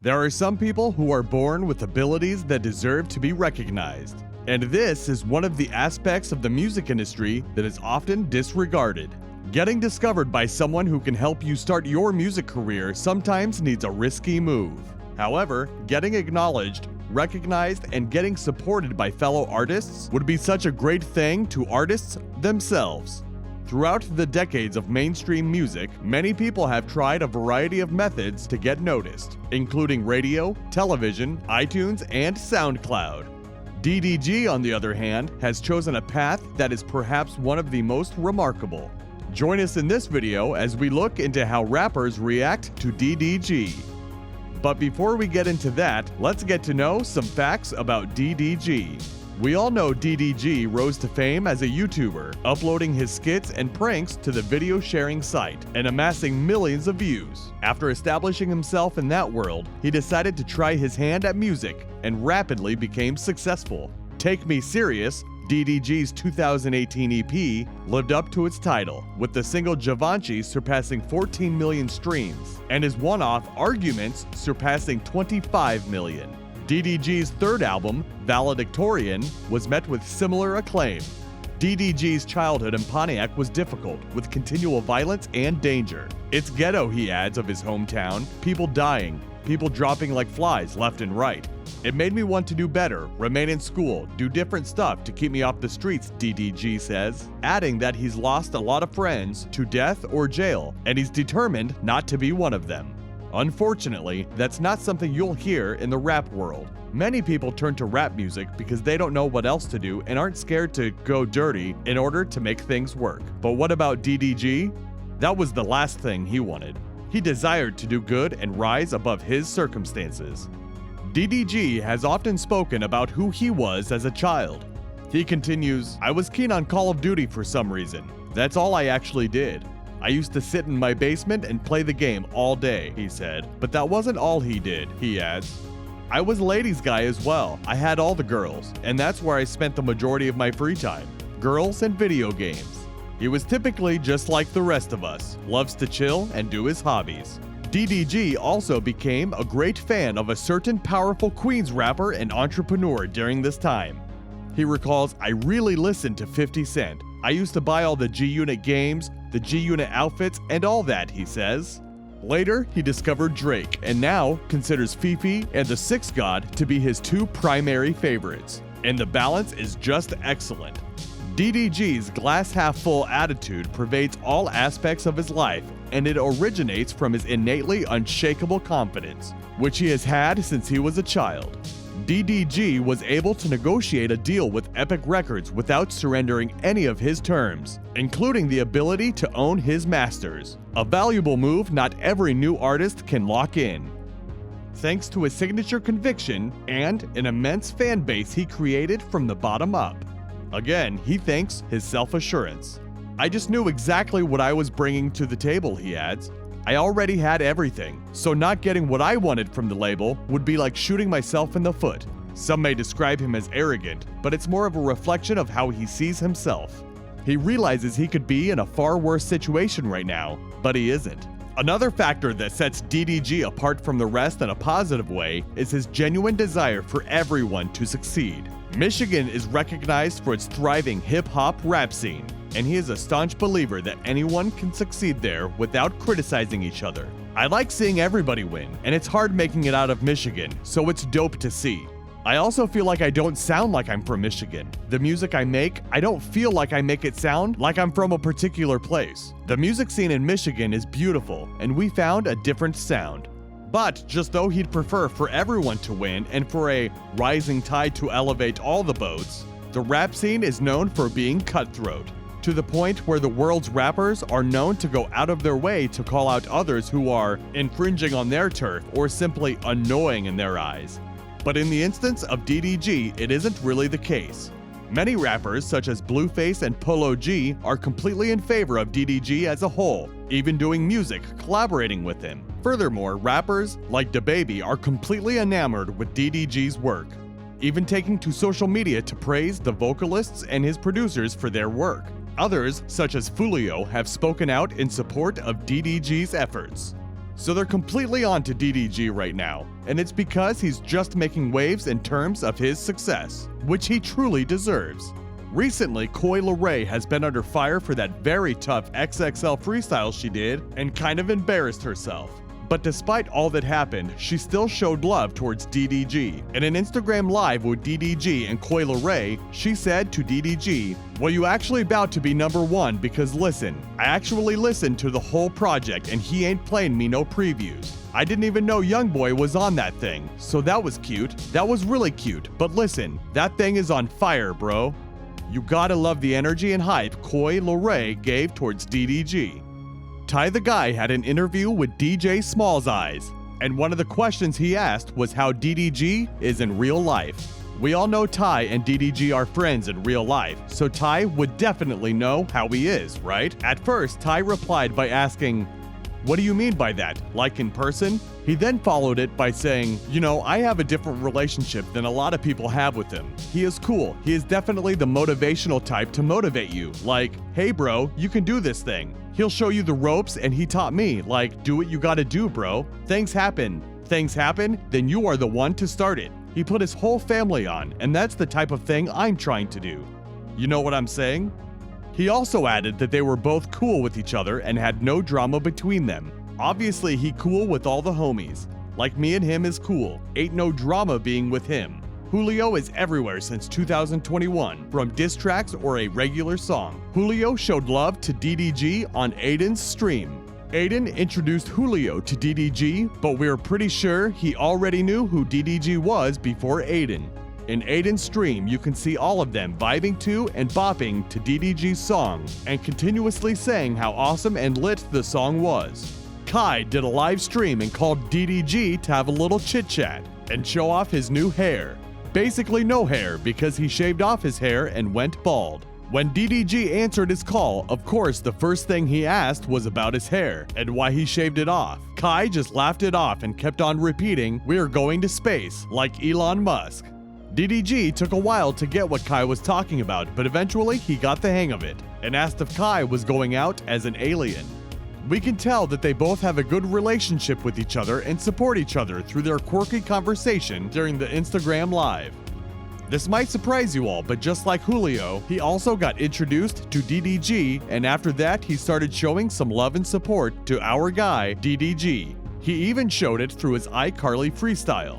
There are some people who are born with abilities that deserve to be recognized. And this is one of the aspects of the music industry that is often disregarded. Getting discovered by someone who can help you start your music career sometimes needs a risky move. However, getting acknowledged, recognized, and getting supported by fellow artists would be such a great thing to artists themselves. Throughout the decades of mainstream music, many people have tried a variety of methods to get noticed, including radio, television, iTunes, and SoundCloud. DDG, on the other hand, has chosen a path that is perhaps one of the most remarkable. Join us in this video as we look into how rappers react to DDG. But before we get into that, let's get to know some facts about DDG. We all know DDG rose to fame as a YouTuber, uploading his skits and pranks to the video sharing site and amassing millions of views. After establishing himself in that world, he decided to try his hand at music and rapidly became successful. Take Me Serious, DDG's 2018 EP, lived up to its title, with the single Givenchy surpassing 14 million streams, and his one-off Arguments surpassing 25 million. DDG's third album, Valedictorian, was met with similar acclaim. DDG's childhood in Pontiac was difficult, with continual violence and danger. It's ghetto, he adds, of his hometown, people dying, people dropping like flies left and right. It made me want to do better, remain in school, do different stuff to keep me off the streets, DDG says, adding that he's lost a lot of friends to death or jail, and he's determined not to be one of them. Unfortunately, that's not something you'll hear in the rap world. Many people turn to rap music because they don't know what else to do and aren't scared to go dirty in order to make things work. But what about DDG? That was the last thing he wanted. He desired to do good and rise above his circumstances. DDG has often spoken about who he was as a child. He continues, "I was keen on Call of Duty for some reason. That's all I actually did. I used to sit in my basement and play the game all day," he said. But that wasn't all he did, he adds. "I was a ladies' guy as well. I had all the girls, and that's where I spent the majority of my free time. Girls and video games." He was typically just like the rest of us, loves to chill and do his hobbies. DDG also became a great fan of a certain powerful Queens rapper and entrepreneur during this time. He recalls, "I really listened to 50 Cent. I used to buy all the G-Unit games, the G-Unit outfits, and all that," he says. Later, he discovered Drake, and now considers Fifi and the Six God to be his two primary favorites. And the balance is just excellent. DDG's glass-half-full attitude pervades all aspects of his life, and it originates from his innately unshakable confidence, which he has had since he was a child. DDG was able to negotiate a deal with Epic Records without surrendering any of his terms, including the ability to own his masters, a valuable move not every new artist can lock in. Thanks to his signature conviction and an immense fan base he created from the bottom up. Again, he thanks his self-assurance. "I just knew exactly what I was bringing to the table," he adds. "I already had everything, so not getting what I wanted from the label would be like shooting myself in the foot." Some may describe him as arrogant, but it's more of a reflection of how he sees himself. He realizes he could be in a far worse situation right now, but he isn't. Another factor that sets DDG apart from the rest in a positive way is his genuine desire for everyone to succeed. Michigan is recognized for its thriving hip-hop rap scene, and he is a staunch believer that anyone can succeed there without criticizing each other. "I like seeing everybody win, and it's hard making it out of Michigan, so it's dope to see. I also feel like I don't sound like I'm from Michigan. The music I make, I don't feel like I make it sound like I'm from a particular place. The music scene in Michigan is beautiful, and we found a different sound." But just though he'd prefer for everyone to win and for a rising tide to elevate all the boats, the rap scene is known for being cutthroat, to the point where the world's rappers are known to go out of their way to call out others who are infringing on their turf or simply annoying in their eyes. But in the instance of DDG, it isn't really the case. Many rappers, such as Blueface and Polo G, are completely in favor of DDG as a whole, even doing music, collaborating with him. Furthermore, rappers like DaBaby are completely enamored with DDG's work, even taking to social media to praise the vocalists and his producers for their work. Others, such as Julio, have spoken out in support of DDG's efforts. So they're completely on to DDG right now, and it's because he's just making waves in terms of his success, which he truly deserves. Recently, COI LERAY has been under fire for that very tough XXL freestyle she did and kind of embarrassed herself. But despite all that happened, she still showed love towards DDG. In an Instagram live with DDG and COI LERAY, she said to DDG, "Well, you actually about to be #1 because listen, I actually listened to the whole project and he ain't playing me no previews. I didn't even know Youngboy was on that thing, so that was cute. That was really cute, but listen, that thing is on fire, bro." You gotta love the energy and hype COI LERAY gave towards DDG. Ty the Guy had an interview with DJ Small's Eyes, and one of the questions he asked was how DDG is in real life. We all know Ty and DDG are friends in real life, so Ty would definitely know how he is, right? At first, Ty replied by asking, "What do you mean by that? Like in person?" He then followed it by saying, "You know, I have a different relationship than a lot of people have with him. He is cool. He is definitely the motivational type to motivate you. Like, hey bro, you can do this thing. He'll show you the ropes and he taught me, like, do what you gotta do, bro. Things happen, then you are the one to start it. He put his whole family on, and that's the type of thing I'm trying to do. You know what I'm saying?" He also added that they were both cool with each other and had no drama between them. Obviously, he cool with all the homies. Like me and him is cool. Ain't no drama being with him. Julio is everywhere since 2021, from diss tracks or a regular song. Julio showed love to DDG on Aiden's stream. Aiden introduced Julio to DDG, but we're pretty sure he already knew who DDG was before Aiden. In Aiden's stream, you can see all of them vibing to and bopping to DDG's song, and continuously saying how awesome and lit the song was. Kai did a live stream and called DDG to have a little chit-chat and show off his new hair. Basically no hair because he shaved off his hair and went bald. When DDG answered his call, of course the first thing he asked was about his hair and why he shaved it off. Kai just laughed it off and kept on repeating, "We're going to space," like Elon Musk. DDG took a while to get what Kai was talking about, but eventually he got the hang of it and asked if Kai was going out as an alien. We can tell that they both have a good relationship with each other and support each other through their quirky conversation during the Instagram Live. This might surprise you all, but just like Julio, he also got introduced to DDG, and after that he started showing some love and support to our guy, DDG. He even showed it through his iCarly freestyle.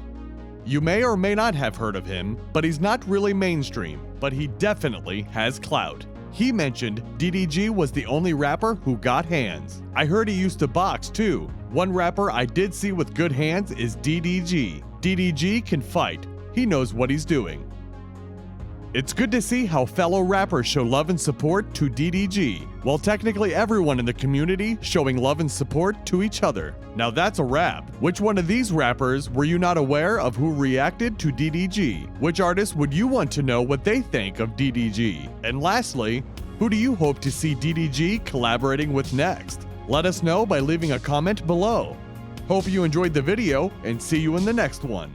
You may or may not have heard of him, but he's not really mainstream, but he definitely has clout. He mentioned DDG was the only rapper who got hands. I heard he used to box too. One rapper I did see with good hands is DDG. DDG can fight. He knows what he's doing. It's good to see how fellow rappers show love and support to DDG, while technically everyone in the community showing love and support to each other. Now that's a wrap. Which one of these rappers were you not aware of who reacted to DDG? Which artist would you want to know what they think of DDG? And lastly, who do you hope to see DDG collaborating with next? Let us know by leaving a comment below. Hope you enjoyed the video and see you in the next one.